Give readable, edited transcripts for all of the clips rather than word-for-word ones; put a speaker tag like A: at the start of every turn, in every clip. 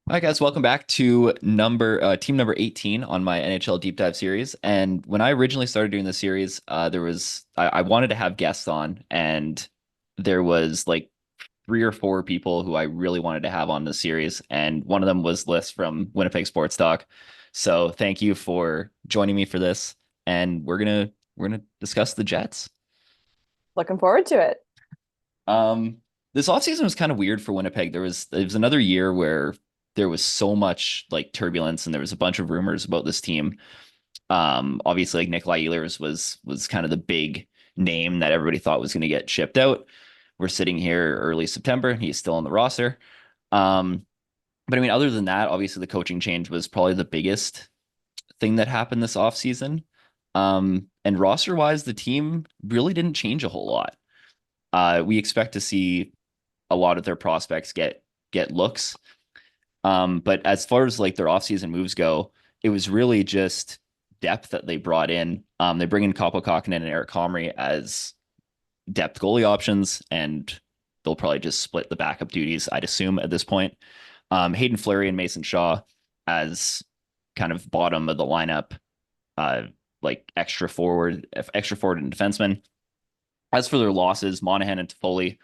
A: Hi guys, welcome back to team number 18 on my NHL deep dive series. And when I originally started doing this series, I wanted to have guests on, and there was like three or four people who I really wanted to have on this series, and one of them was Liz from Winnipeg Sports Talk. So thank you for joining me for this, and we're gonna discuss the Jets.
B: Looking forward to it.
A: Um, this offseason was kind of weird for Winnipeg. There was another year where there was so much like turbulence and there was a bunch of rumors about this team. Obviously like Nikolai Ehlers was kind of the big name that everybody thought was going to get shipped out. We're sitting here early September and he's still on the roster. Um, but I mean, other than that, obviously the coaching change was probably the biggest thing that happened this offseason. And roster wise, the team really didn't change a whole lot. We expect to see a lot of their prospects get looks. But as far as like their offseason moves go, it was really just depth that they brought in. They bring in Kaapo Kahkonen and Eric Comrie as depth goalie options, and they'll probably just split the backup duties, I'd assume, at this point. Hayden Fleury and Mason Shaw as kind of bottom of the lineup, uh, like extra forward and defenseman. As for their losses, Monahan and Toffoli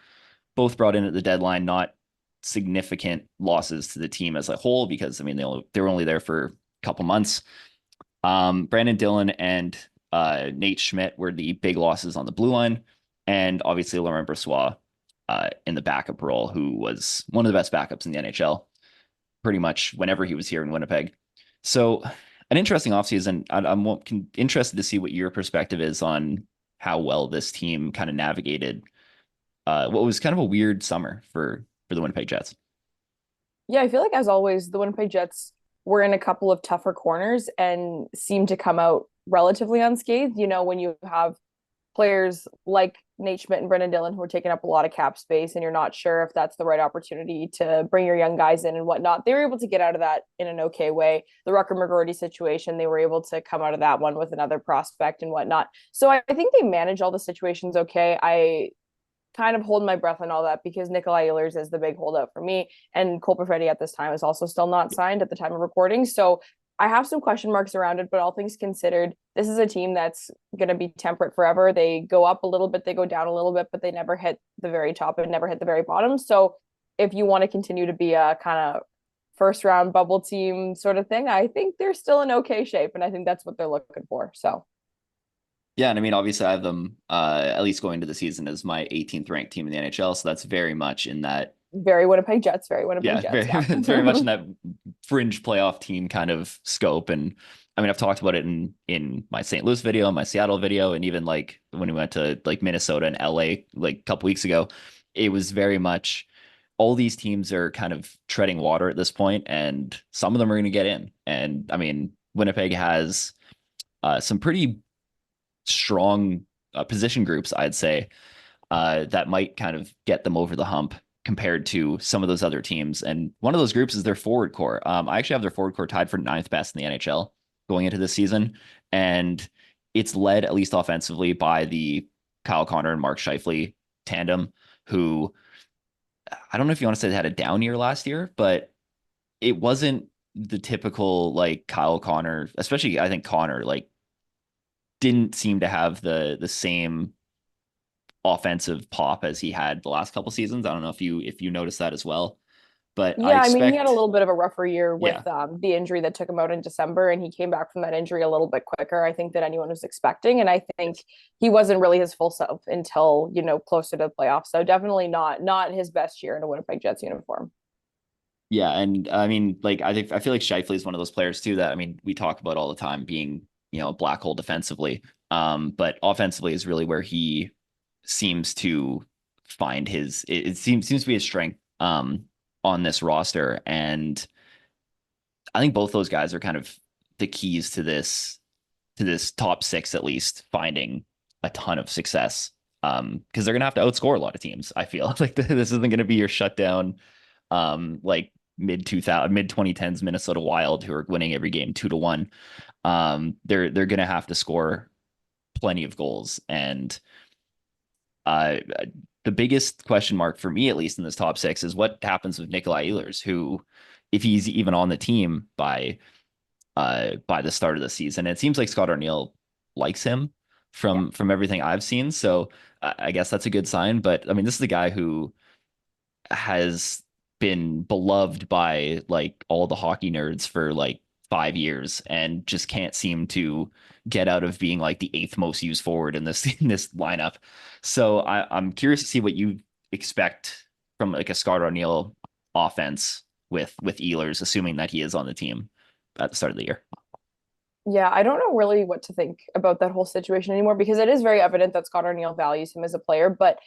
A: both brought in at the deadline, not significant losses to the team as a whole, because I mean they were only there for a couple months. Brandon Dillon and Nate Schmidt were the big losses on the blue line, and obviously Laurent Brossoit in the backup role, who was one of the best backups in the NHL, pretty much whenever he was here in Winnipeg. So an interesting offseason. I'm interested to see what your perspective is on how well this team kind of navigated what was kind of a weird summer for the Winnipeg Jets.
B: Yeah, I feel like as always, the Winnipeg Jets were in a couple of tougher corners and seemed to come out relatively unscathed. When you have players like Nate Schmidt and Brendan Dillon who are taking up a lot of cap space and you're not sure if that's the right opportunity to bring your young guys in and whatnot. They were able to get out of that in an okay way. The Rucker McGroarty situation, they were able to come out of that one with another prospect and whatnot. So I think they manage all the situations okay. I kind of hold my breath on all that because Nikolai Ehlers is the big holdout for me. And Cole Perfetti at this time is also still not signed at the time of recording. So I have some question marks around it, but all things considered, this is a team that's going to be temperate forever. They go up a little bit, they go down a little bit, but they never hit the very top and never hit the very bottom. So if you want to continue to be a kind of first round bubble team sort of thing, I think they're still in okay shape. And I think that's what they're looking for. So
A: Yeah, and I mean, obviously, I have them at least going into the season as my 18th ranked team in the NHL, so that's very much in that.
B: very Winnipeg Jets, very Winnipeg
A: Yeah,
B: Jets.
A: very
B: Yeah.
A: it's very much in that fringe playoff team kind of scope. And I mean, I've talked about it in my St. Louis video, my Seattle video, and even like when we went to like Minnesota and LA like a couple weeks ago, it was very much all these teams are kind of treading water at this point, and some of them are going to get in. And I mean, Winnipeg has some pretty strong position groups, I'd say, that might kind of get them over the hump compared to some of those other teams. And one of those groups is their forward core. I actually have their forward core tied for ninth best in the NHL going into this season. And it's led, at least offensively, by the Kyle Connor and Mark Scheifele tandem, who I don't know if you want to say they had a down year last year, but it wasn't the typical like Kyle Connor, especially I think Connor, like didn't seem to have the same offensive pop as he had the last couple seasons. I don't know if you noticed that as well, but I
B: Yeah, I mean, he had a
A: expect,
B: little bit of a rougher year with
A: yeah,
B: the injury that took him out in December, and he came back from that injury a little bit quicker, I think, than anyone was expecting. And I think
A: yes,
B: he wasn't really his full self until, closer to the playoffs. So definitely not his best year in a Winnipeg Jets uniform.
A: yeah, and I mean, like I feel like Shifley is one of those players too that I mean we talk about all the time being a black hole defensively, but offensively is really where he seems to find it seems to be his strength on this roster. And I think both those guys are kind of the keys to this top six, at least finding a ton of success. Because they're gonna have to outscore a lot of teams. I feel like this isn't gonna be your shutdown, like mid 2010s Minnesota Wild, who are winning every game 2-1. They're gonna have to score plenty of goals, and the biggest question mark for me, at least in this top six, is what happens with Nikolai Ehlers, who, if he's even on the team by the start of the season. It seems like Scott Arniel likes him
B: Yeah.
A: from everything I've seen. So I guess that's a good sign. But I mean, this is a guy who has been beloved by like all the hockey nerds for like 5 years and just can't seem to get out of being like the eighth most used forward in this in this lineup. So I'm curious to see what you expect from like a Scott Arniel offense with Ehlers, assuming that he is on the team at the start of the year.
B: Yeah, I don't know really what to think about that whole situation anymore because it is very evident that Scott Arniel values him as a player, but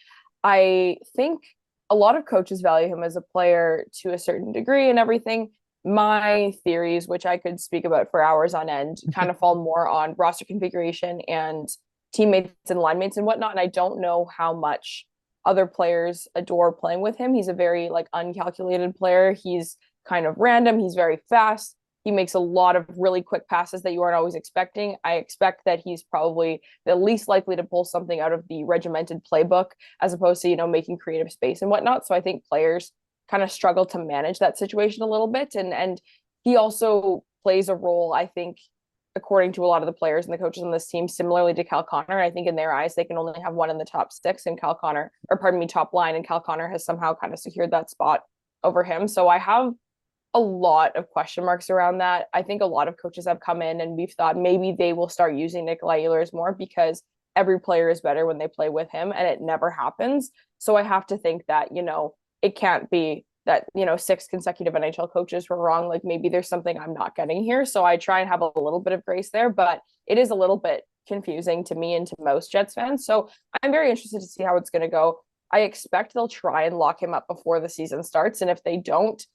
B: I think a lot of coaches value him as a player to a certain degree and everything. My theories, which I could speak about for hours on end, kind of fall more on roster configuration and teammates and line mates and whatnot. And I don't know how much other players adore playing with him. He's a very like uncalculated player. He's kind of random. He's very fast. He makes a lot of really quick passes that you aren't always expecting. I expect that he's probably the least likely to pull something out of the regimented playbook as opposed to, making creative space and whatnot. So I think players kind of struggle to manage that situation a little bit. And he also plays a role, I think, according to a lot of the players and the coaches on this team, similarly to Cal Connor. I think in their eyes, they can only have one in the top six and Cal Connor, or pardon me, top line. And Cal Connor has somehow kind of secured that spot over him. So I have a lot of question marks around that. I think a lot of coaches have come in and we've thought maybe they will start using Nikolai Ehlers more because every player is better when they play with him and it never happens. So I have to think that, it can't be that, six consecutive NHL coaches were wrong. Like maybe there's something I'm not getting here. So I try and have a little bit of grace there, but it is a little bit confusing to me and to most Jets fans. So I'm very interested to see how it's going to go. I expect they'll try and lock him up before the season starts. And if they don't,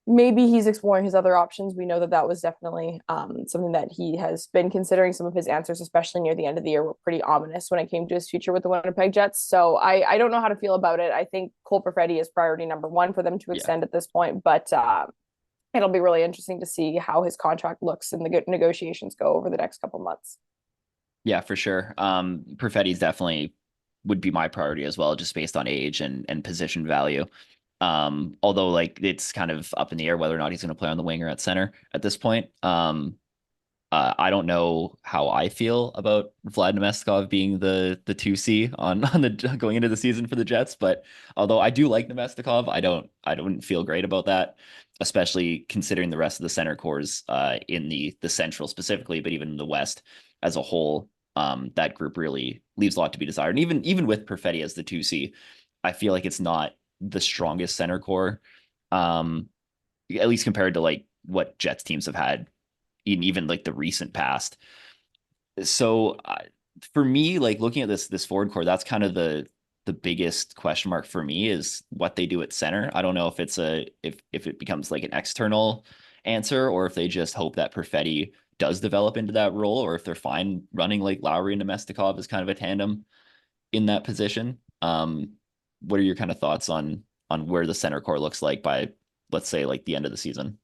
B: maybe he's exploring his other options. We know that that was definitely something that he has been considering. Some of his answers, especially near the end of the year, were pretty ominous when it came to his future with the Winnipeg Jets. So I don't know how to feel about it. I think Cole Perfetti is priority number one for them to
A: Yeah.
B: extend at this point, but it'll be really interesting to see how his contract looks and the negotiations go over the next couple months.
A: Yeah, for sure. Perfetti's definitely would be my priority as well, just based on age and position value. Although like it's kind of up in the air whether or not he's going to play on the wing or at center at this point. I don't know how I feel about Vlad Nemestikov being the 2C on the going into the season for the Jets, but although I do like Nemestikov, I don't feel great about that, especially considering the rest of the center cores in the Central specifically, but even in the West as a whole. That group really leaves a lot to be desired. And even with Perfetti as the 2C, I feel like it's not the strongest center core, at least compared to like what Jets teams have had in even like the recent past. So for me, like looking at this forward core, that's kind of the biggest question mark for me is what they do at center. I don't know if it's if it becomes like an external answer or if they just hope that Perfetti does develop into that role, or if they're fine running like Lowry and Nemestikov as kind of a tandem in that position. What are your kind of thoughts on where the center core looks like by, let's say, like the end of the season?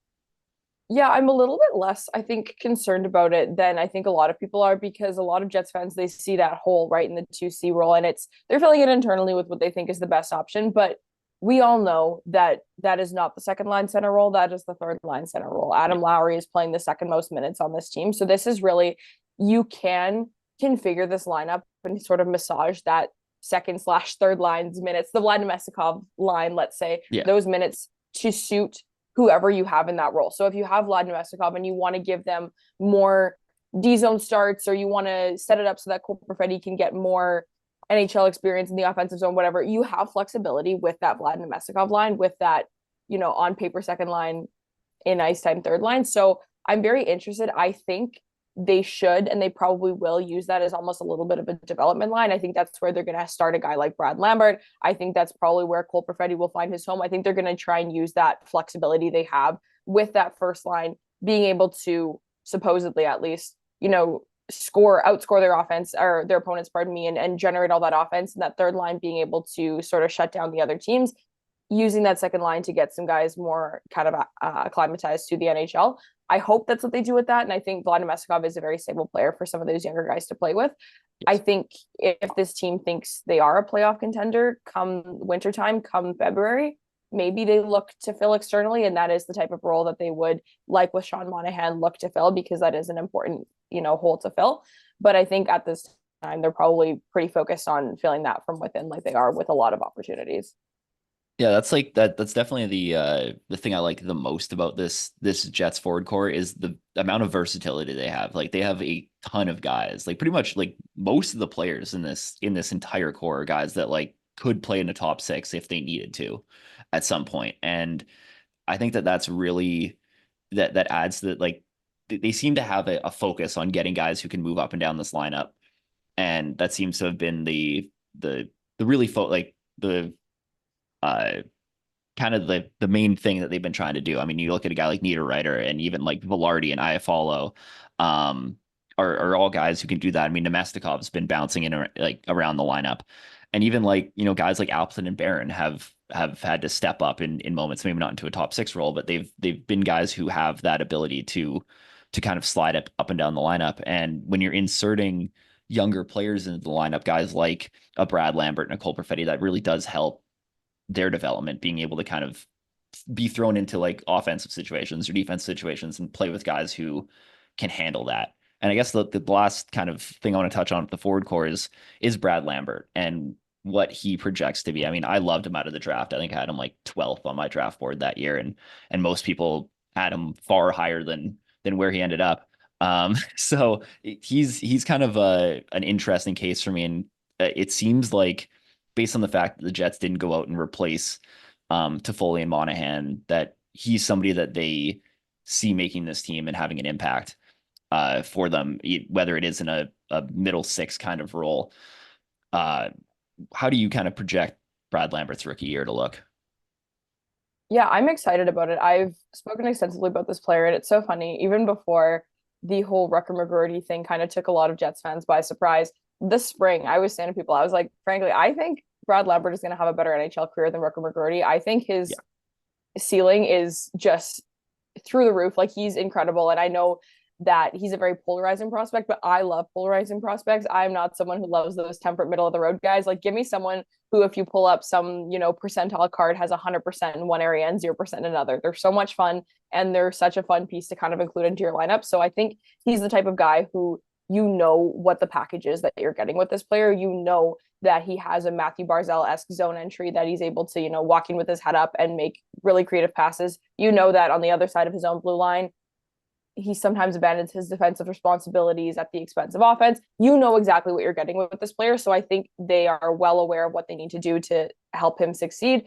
B: Yeah, I'm a little bit less, I think, concerned about it than I think a lot of people are because a lot of Jets fans, they see that hole right in the 2C role and they're filling it internally with what they think is the best option. But we all know that that is not the second line center role. That is the third line center role.
A: Yeah.
B: Adam Lowry is playing the second most minutes on this team. So this is really, you can configure this lineup and sort of massage that second slash third line's minutes, the Vlad Nemestikov line, let's say,
A: Yeah.
B: those minutes to suit whoever you have in that role. So if you have Vlad Nemestikov and you want to give them more D zone starts or you want to set it up so that Cole Perfetti can get more NHL experience in the offensive zone, whatever, you have flexibility with that Vlad Nemestikov line, with that, on paper second line, in ice time third line. So I'm very interested. I think they should and they probably will use that as almost a little bit of a development line. I think that's where they're going to start a guy like Brad Lambert. I think that's probably where Cole Perfetti will find his home. I think they're going to try and use that flexibility they have with that first line being able to supposedly at least, outscore their offense or their opponents, pardon me, and generate all that offense. And that third line being able to sort of shut down the other teams, using that second line to get some guys more kind of acclimatized to the NHL. I hope that's what they do with that. And I think Vlad Nemestikov is a very stable player for some of those younger guys to play with. I
A: Yes.
B: think if this team thinks they are a playoff contender come wintertime, come February, maybe they look to fill externally, and that is the type of role that they would, like with Sean Monahan, look to fill because that is an important, hole to fill. But I think at this time they're probably pretty focused on filling that from within, like they are with a lot of opportunities.
A: Yeah, that's like that's definitely the thing I like the most about this Jets forward core is the amount of versatility they have. Like they have a ton of guys. Like pretty much like most of the players in this entire core are guys that like could play in the top six if they needed to at some point. And I think that that's really that adds that like they seem to have a focus on getting guys who can move up and down this lineup. And that seems to have been the really like the uh kind of the main thing that they've been trying to do. I mean, you look at a guy like Niederreiter and even like Velarde and Iafallo, um, are all guys who can do that. I mean, Nemestikov's been bouncing in like around the lineup, and even like guys like Alpson and Barron have had to step up in moments, maybe not into a top six role, but they've been guys who have that ability to kind of slide up and down the lineup. And when you're inserting younger players into the lineup, guys like a Brad Lambert and a Cole Perfetti, that really does help their development, being able to kind of be thrown into like offensive situations or defense situations and play with guys who can handle that. And I guess the last kind of thing I want to touch on with the forward core is Brad Lambert and what he projects to be. I mean, I loved him out of the draft. I think I had him like 12th on my draft board that year, and most people had him far higher than where he ended up. So he's kind of an interesting case for me, and it seems like based on the fact that the Jets didn't go out and replace Toffoli and Monahan, that he's somebody that they see making this team and having an impact for them, whether it is in a middle six kind of role. Uh, how do you kind of project Brad Lambert's rookie year to look?
B: Yeah, I'm excited about it. I've spoken extensively about this player, and it's so funny. Even before the whole Rucker McGroarty thing kind of took a lot of Jets fans by surprise, this spring, I was saying to people, I was like, frankly, I think Brad Lambert is going to have a better NHL career than Rucker McGroarty. I think his
A: Yeah.
B: ceiling is just through the roof. Like he's incredible. And I know that he's a very polarizing prospect, but I love polarizing prospects. I'm not someone who loves those temperate middle of the road guys. Like give me someone who, if you pull up some, percentile card has 100% in one area and 0% in another. They're so much fun and they're such a fun piece to kind of include into your lineup. So I think he's the type of guy who what the package is that you're getting with this player. That he has a Matthew Barzal-esque zone entry that he's able to, walk in with his head up and make really creative passes. That on the other side of his own blue line, he sometimes abandons his defensive responsibilities at the expense of offense. You know exactly what you're getting with this player. So I think they are well aware of what they need to do to help him succeed.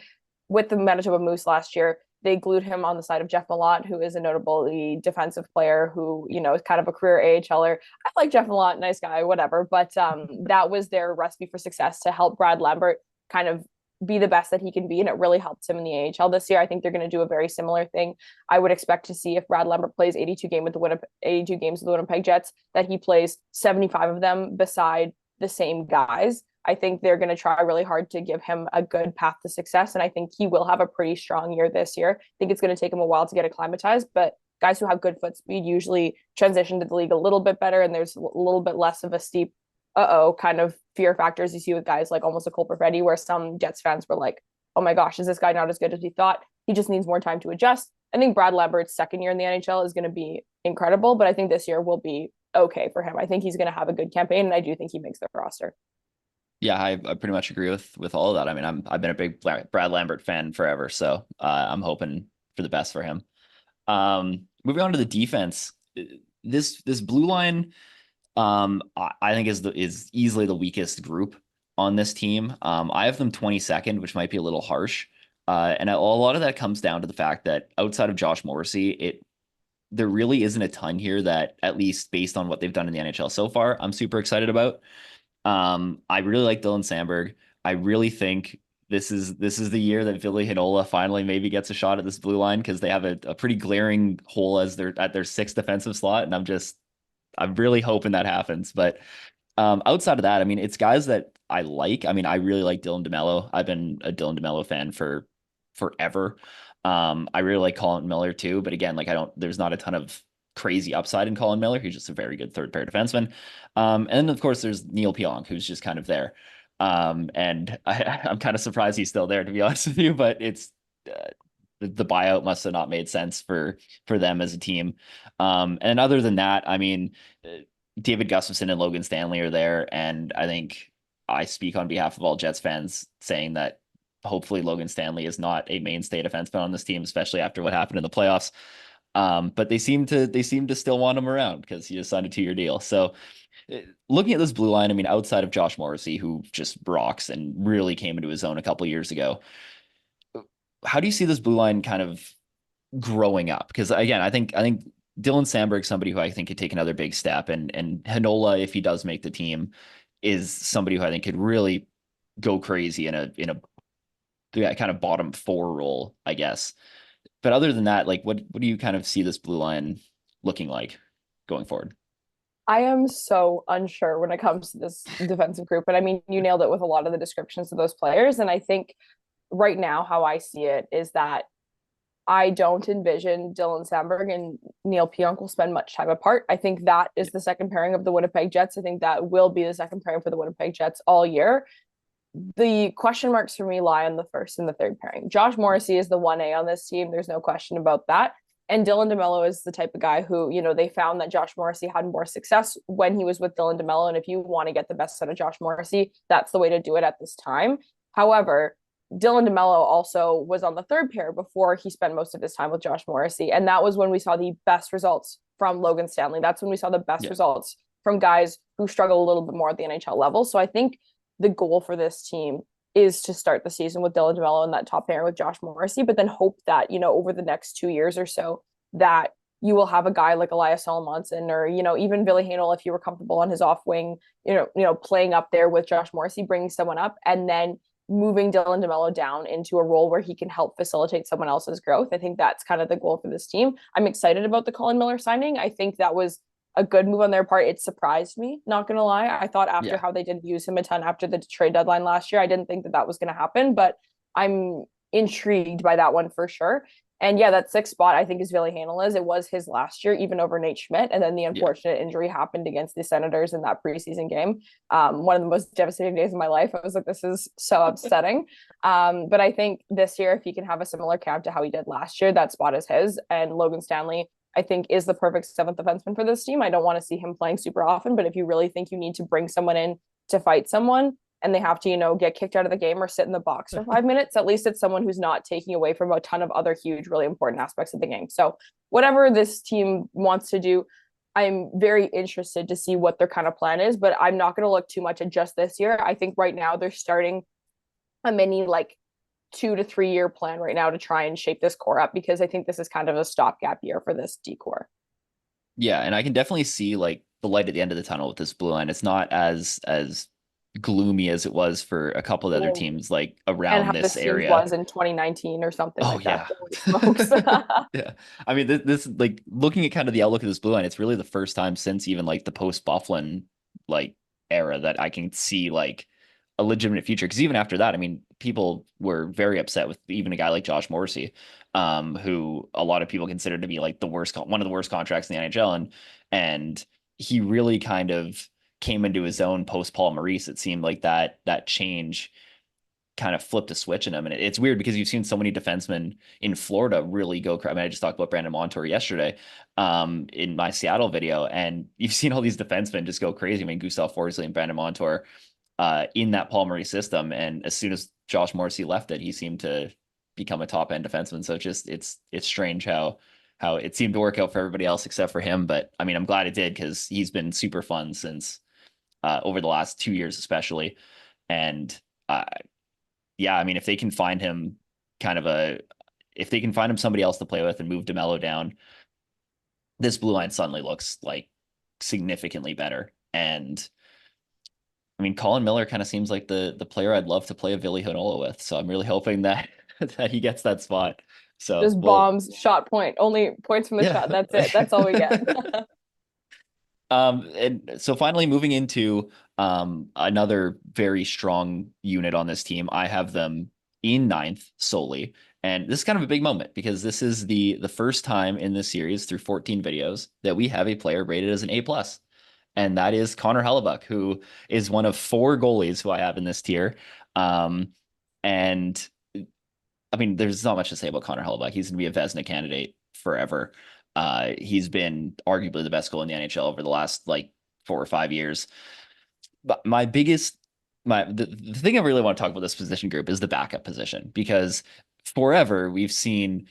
B: With the Manitoba Moose last year, they glued him on the side of Jeff Malott, who is a notably defensive player who, is kind of a career AHLer. I like Jeff Malott, nice guy, whatever. But that was their recipe for success to help Brad Lambert kind of be the best that he can be. And it really helped him in the AHL this year. I think they're going to do a very similar thing. I would expect to see if Brad Lambert plays 82 games with the Winnipeg Jets, that he plays 75 of them beside the same guys. I think they're going to try really hard to give him a good path to success. And I think he will have a pretty strong year this year. I think it's going to take him a while to get acclimatized, but guys who have good foot speed usually transition to the league a little bit better. And there's a little bit less of a steep, kind of fear factors you see with guys like almost a Cole Perfetti, where some Jets fans were like, oh my gosh, is this guy not as good as we thought? He just needs more time to adjust. I think Brad Lambert's second year in the NHL is going to be incredible, but I think this year will be okay for him. I think he's going to have a good campaign, and I do think he makes the roster.
A: Yeah, I pretty much agree with all of that. I mean, I've been a big Brad Lambert fan forever, so I'm hoping for the best for him. Moving on to the defense, this blue line, I think is easily the weakest group on this team. I have them 22nd, which might be a little harsh, and a lot of that comes down to the fact that outside of Josh Morrissey, there really isn't a ton here that, at least based on what they've done in the NHL so far, I'm super excited about. I really like Dylan Sandberg. I really think this is the year that Ville Heinola finally maybe gets a shot at this blue line, because they have a pretty glaring hole as their sixth defensive slot, and I'm really hoping that happens. But outside of that, I mean, it's guys that I like. I mean, I really like Dylan DeMello. I've been a Dylan DeMello fan for forever. I really like Colin Miller too, but again, like there's not a ton of crazy upside in Colin Miller. He's just a very good third pair defenseman. And then of course there's Neil Pionk, who's just kind of there. And I'm kind of surprised he's still there, to be honest with you, but it's the buyout must have not made sense for them as a team. And other than that, I mean, David Gustafson and Logan Stanley are there, and I think I speak on behalf of all Jets fans saying that hopefully Logan Stanley is not a mainstay defenseman on this team, especially after what happened in the playoffs. But they seem to still want him around because he just signed a 2-year deal. So looking at this blue line, I mean, outside of Josh Morrissey, who just rocks and really came into his own a couple of years ago, how do you see this blue line kind of growing up? Because again, I think Dylan Sandberg's somebody who I think could take another big step, and Hanola, if he does make the team, is somebody who I think could really go crazy in a yeah, kind of bottom four role, I guess. But other than that, like what do you kind of see this blue line looking like going forward?
B: I am so unsure when it comes to this defensive group. But I mean, you nailed it with a lot of the descriptions of those players. And I think right now, how I see it is that I don't envision Dylan Sandberg and Neil Pionk will spend much time apart. I think that is the second pairing of the Winnipeg Jets. I think that will be the second pairing for the Winnipeg Jets all year. The question marks for me lie on the first and the third pairing. Josh Morrissey is the 1A on this team. There's no question about that. And Dylan DeMello is the type of guy who, they found that Josh Morrissey had more success when he was with Dylan DeMello. And if you want to get the best out of Josh Morrissey, that's the way to do it at this time. However, Dylan DeMello also was on the third pair before he spent most of his time with Josh Morrissey. And that was when we saw the best results from Logan Stanley. That's when we saw the best
A: Yeah.
B: results from guys who struggle a little bit more at the NHL level. So I think the goal for this team is to start the season with Dylan DeMello in that top pair with Josh Morrissey, but then hope that, over the next 2 years or so, that you will have a guy like Elias Salomonsson or, even Billy Hanel, if you were comfortable on his off wing, playing up there with Josh Morrissey, bringing someone up, and then moving Dylan DeMello down into a role where he can help facilitate someone else's growth. I think that's kind of the goal for this team. I'm excited about the Colin Miller signing. I think that was a good move on their part. It surprised me, not gonna lie. I thought after
A: Yeah.
B: how they didn't use him a ton after the trade deadline last year, I didn't think that that was gonna happen, but I'm intrigued by that one for sure. And yeah, that sixth spot I think is Ville Heinola. It was his last year, even over Nate Schmidt. And then the
A: Yeah.
B: unfortunate injury happened against the Senators in that preseason game. One of the most devastating days of my life. I was like, this is so upsetting. But I think this year, if he can have a similar camp to how he did last year, that spot is his. And Logan Stanley, I think, is the perfect seventh defenseman for this team. I don't want to see him playing super often, but if you really think you need to bring someone in to fight someone and they have to, get kicked out of the game or sit in the box for 5 minutes, at least it's someone who's not taking away from a ton of other huge, really important aspects of the game. So whatever this team wants to do, I'm very interested to see what their kind of plan is, but I'm not going to look too much at just this year. I think right now they're starting a mini 2 to 3 year plan right now to try and shape this core up, because I think this is kind of a stopgap year for this decor.
A: Yeah, and I can definitely see like the light at the end of the tunnel with this blue line. It's not as gloomy as it was for a couple of other
B: Oh,
A: teams like
B: and
A: around
B: how
A: this
B: this team
A: area.
B: was in 2019 or something
A: Oh
B: like that.
A: yeah.
B: Holy smokes.
A: Yeah. I mean, this like looking at kind of the outlook of this blue line, it's really the first time since even like the post Bufflin like era that I can see like a legitimate future. Because even after that, I mean, people were very upset with even a guy like Josh Morrissey, who a lot of people consider to be like one of the worst contracts in the NHL, and he really kind of came into his own post Paul Maurice. It seemed like that change kind of flipped a switch in him. And it's weird because you've seen so many defensemen in Florida really go. I mean, I just talked about Brandon Montour yesterday in my Seattle video, and you've seen all these defensemen just go crazy. I mean, Gustav Forsling and Brandon Montour in that Paul Maurice system. And as soon as Josh Morrissey left it, he seemed to become a top end defenseman. So it's strange how it seemed to work out for everybody else except for him. But I mean, I'm glad it did because he's been super fun since over the last 2 years, especially. And yeah, I mean, if they can find him if they can find him somebody else to play with and move DeMello down, this blue line suddenly looks like significantly better. And I mean, Colin Miller kind of seems like the player I'd love to play a Ville Heinola with. So I'm really hoping that that he gets that spot. So
B: Just
A: well,
B: bombs, shot point, only points from the
A: yeah.
B: shot. That's it. That's all we get.
A: And so finally moving into another very strong unit on this team, I have them in ninth solely. And this is kind of a big moment because this is the first time in this series through 14 videos that we have a player rated as an A plus. And that is Connor Hellebuck, who is one of four goalies who I have in this tier. And I mean, there's not much to say about Connor Hellebuck. He's going to be a Vezina candidate forever. He's been arguably the best goal in the NHL over the last like 4 or 5 years. But the thing I really want to talk about this position group is the backup position because forever we've seen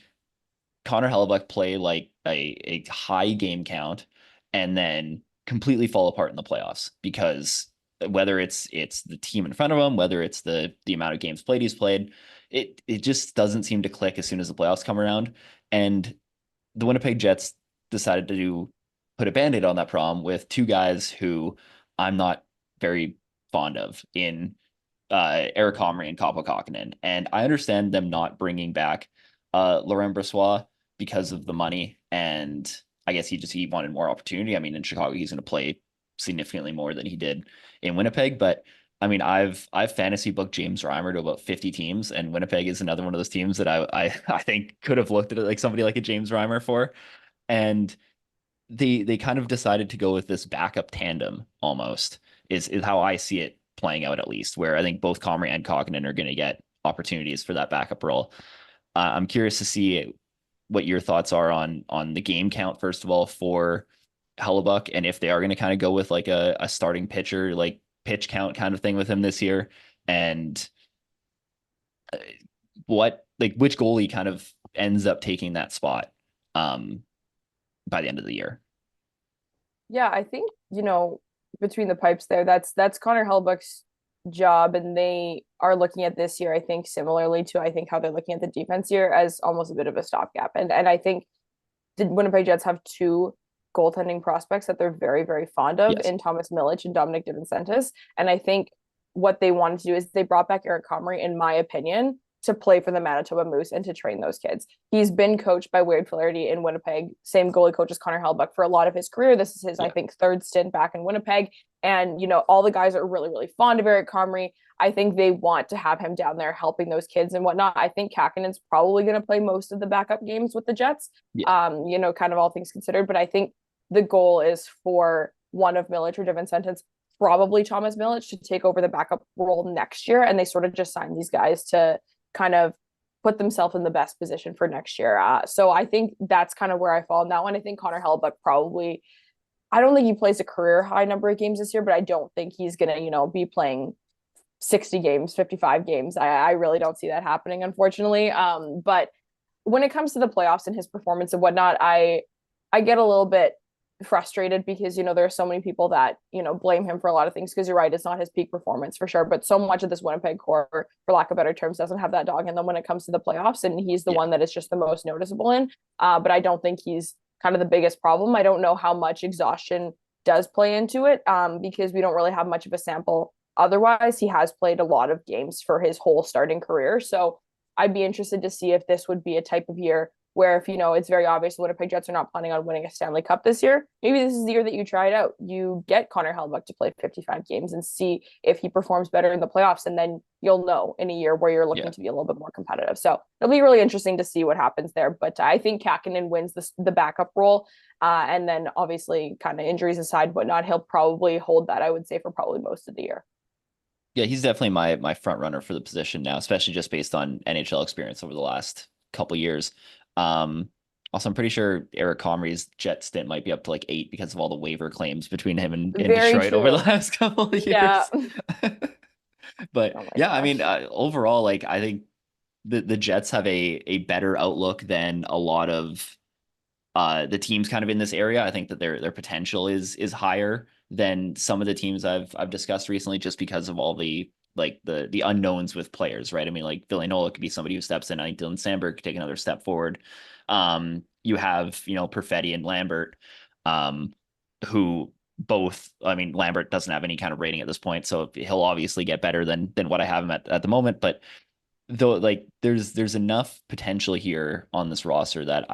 A: Connor Hellebuck play like a high game count and then completely fall apart in the playoffs because whether it's the team in front of him, whether it's the amount of games played he's played, it just doesn't seem to click as soon as the playoffs come around. And the Winnipeg Jets decided to put a band-aid on that problem with two guys who I'm not very fond of in Eric Comrie and Kaapo Kähkönen. And I understand them not bringing back Laurent Brossoit because of the money. And I guess he wanted more opportunity. I mean, in Chicago, he's going to play significantly more than he did in Winnipeg. But I mean, I've fantasy booked James Reimer to about 50 teams, and Winnipeg is another one of those teams that I think could have looked at it like somebody like a James Reimer for. And they kind of decided to go with this backup tandem almost is how I see it playing out, at least, where I think both Comrie and Kähkönen are going to get opportunities for that backup role. I'm curious to see what your thoughts are on the game count, first of all, for Hellebuck, and if they are going to kind of go with like a starting pitcher, like pitch count kind of thing with him this year, and what like which goalie kind of ends up taking that spot um by the end of the year.
B: Yeah, I think, between the pipes there, that's Connor Hellebuck's job, and they are looking at this year, I think, similarly to I think how they're looking at the defense year as almost a bit of a stopgap. And I think the Winnipeg Jets have two goaltending prospects that they're very, very fond of
A: Yes.
B: in Thomas Milic and Dominic DiVincentis. And I think what they wanted to do is they brought back Eric Comrie, in my opinion, to play for the Manitoba Moose and to train those kids. He's been coached by Wade Flaherty in Winnipeg, same goalie coach as Connor Hellebuck for a lot of his career. This is his, I
A: Yeah.
B: think, third stint back in Winnipeg. And, all the guys are really, really fond of Eric Comrie. I think they want to have him down there helping those kids and whatnot. I think Kähkönen's probably going to play most of the backup games with the Jets,
A: Yeah.
B: kind of all things considered. But I think the goal is for one of Milic or DiVincentis, probably Thomas Milic, to take over the backup role next year. And they sort of just signed these guys to kind of put themselves in the best position for next year. So I think that's kind of where I fall in that one. I think Connor Hellebuck probably, I don't think he plays a career high number of games this year, but I don't think he's going to, be playing 60 games, 55 games. I really don't see that happening, unfortunately. But when it comes to the playoffs and his performance and whatnot, I get a little bit frustrated because there are so many people that blame him for a lot of things, because you're right, it's not his peak performance for sure, but so much of this Winnipeg core, for lack of better terms, doesn't have that dog in them when it comes to the playoffs, and he's the
A: Yeah.
B: one that is just the most noticeable in. But I don't think he's kind of the biggest problem. I don't know how much exhaustion does play into it, because we don't really have much of a sample. Otherwise, he has played a lot of games for his whole starting career, so I'd be interested to see if this would be a type of year where, if it's very obvious the Winnipeg Jets are not planning on winning a Stanley Cup this year, maybe this is the year that you try it out. You get Connor Hellebuck to play 55 games and see if he performs better in the playoffs, and then you'll know in a year where you're looking
A: Yeah.
B: to be a little bit more competitive. So it'll be really interesting to see what happens there. But I think Kähkönen wins the backup role, and then obviously, kind of injuries aside, whatnot, he'll probably hold that, I would say, for probably most of the year.
A: Yeah, he's definitely my front runner for the position now, especially just based on NHL experience over the last couple years. Um, Also, I'm pretty sure Eric Comrie's Jet stint might be up to like 8 because of all the waiver claims between him and
B: Very
A: Detroit over the
B: true.
A: last couple of
B: Yeah.
A: years. But
B: Oh my
A: yeah, I mean,
B: gosh.
A: overall, like I think the Jets have a better outlook than a lot of the teams kind of in this area. I think that their potential is higher than some of the teams I've discussed recently, just because of all the like the unknowns with players, right? I mean, like Villanola could be somebody who steps in. I think Dylan Sandberg could take another step forward. You have Perfetti and Lambert, who both. I mean, Lambert doesn't have any kind of rating at this point, so he'll obviously get better than what I have him at the moment. But though, like there's enough potential here on this roster that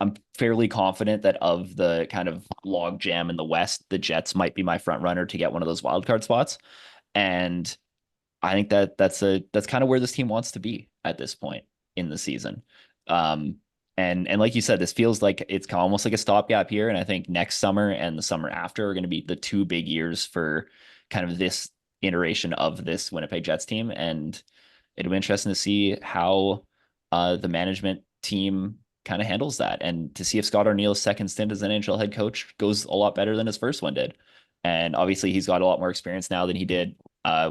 A: I'm fairly confident that of the kind of log jam in the West, the Jets might be my front runner to get one of those wild card spots. And I think that's kind of where this team wants to be at this point in the season. Um, and like you said, this feels like it's almost like a stopgap year. And I think next summer and the summer after are going to be the two big years for kind of this iteration of this Winnipeg Jets team. And it'll be interesting to see how the management team kind of handles that, and to see if Scott Arniel's second stint as an NHL head coach goes a lot better than his first one did. And obviously, he's got a lot more experience now than he did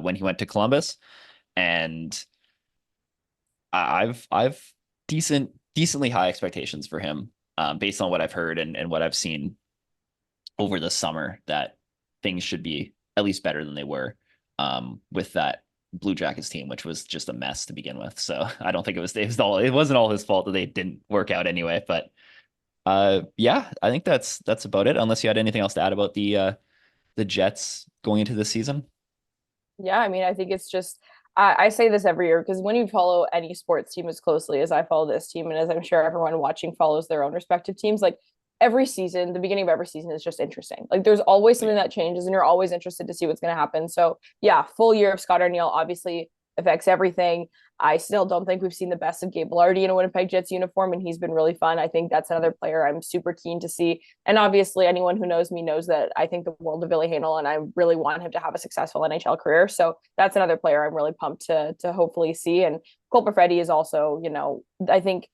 A: when he went to Columbus. And I've decently high expectations for him, based on what I've heard and what I've seen over the summer, that things should be at least better than they were with that Blue Jackets team, which was just a mess to begin with. So I don't think it wasn't all his fault that they didn't work out anyway. But yeah, I think that's about it. Unless you had anything else to add about the Jets going into this season.
B: Yeah, I mean, I think it's just I say this every year because when you follow any sports team as closely as I follow this team, and as I'm sure everyone watching follows their own respective teams, like every season, the beginning of every season is just interesting. Like there's always something that changes, and you're always interested to see what's going to happen. So yeah, full year of Scott Arniel obviously affects everything. I still don't think we've seen the best of Gabe Lardy in a Winnipeg Jets uniform, and he's been really fun. I think that's another player I'm super keen to see. And obviously, anyone who knows me knows that I think the world of Billy Hanel, and I really want him to have a successful NHL career. So that's another player I'm really pumped to hopefully see. And Cole Perfetti is also, I think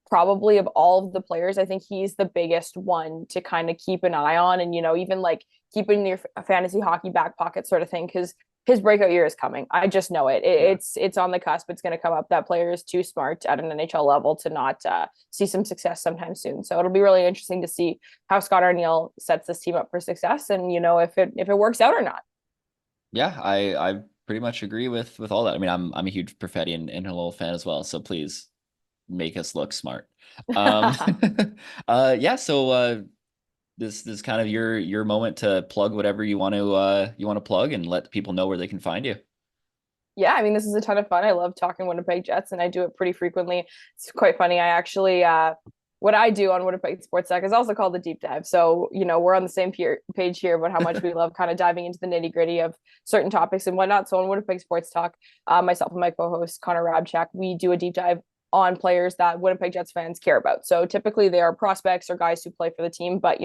B: probably of all of the players, I think he's the biggest one to kind of keep an eye on, and even like keeping your fantasy hockey back pocket sort of thing, because his breakout year is coming. I just know it.
A: Yeah.
B: It's on the cusp. It's going to come up. That player is too smart at an NHL level to not see some success sometime soon. So it'll be really interesting to see how Scott Arniel sets this team up for success, and if it works out or not.
A: Yeah, I pretty much agree with all that. I mean, I'm a huge Perfetti and Hello fan as well. So please make us look smart. Um, yeah. So this is kind of your moment to plug whatever you want to plug, and let people know where they can find you.
B: Yeah, I mean, this is a ton of fun. I love talking Winnipeg Jets, and I do it pretty frequently. It's quite funny. I actually, what I do on Winnipeg Sports Tech is also called the deep dive. So, we're on the same page here about how much we love kind of diving into the nitty gritty of certain topics and whatnot. So, on Winnipeg Sports Talk, myself and my co host, Connor Rabchak, we do a deep dive on players that Winnipeg Jets fans care about. So typically they are prospects or guys who play for the team. But,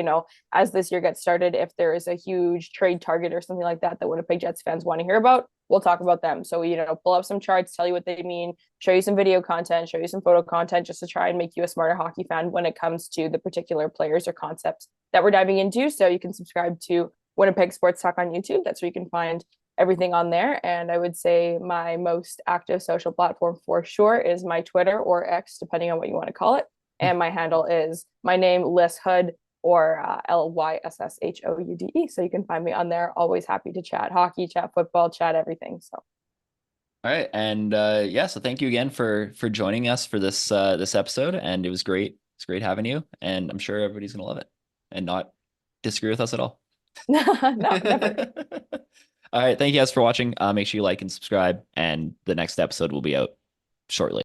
B: as this year gets started, if there is a huge trade target or something like that that Winnipeg Jets fans want to hear about, we'll talk about them. So, pull up some charts, tell you what they mean, show you some video content, show you some photo content, just to try and make you a smarter hockey fan when it comes to the particular players or concepts that we're diving into. So you can subscribe to Winnipeg Sports Talk on YouTube. That's where you can find everything on there. And I would say my most active social platform for sure is my Twitter, or X, depending on what you want to call it. And my handle is my name, Liz Hood, or Lysshoude. So you can find me on there. Always happy to chat hockey, chat football, chat everything. So
A: All right, and yeah, so thank you again for joining us for this episode, and it was great. It's great having you, and I'm sure everybody's gonna love it and not disagree with us at all.
B: no, never.
A: All right, thank you guys for watching. Make sure you like and subscribe, and the next episode will be out shortly.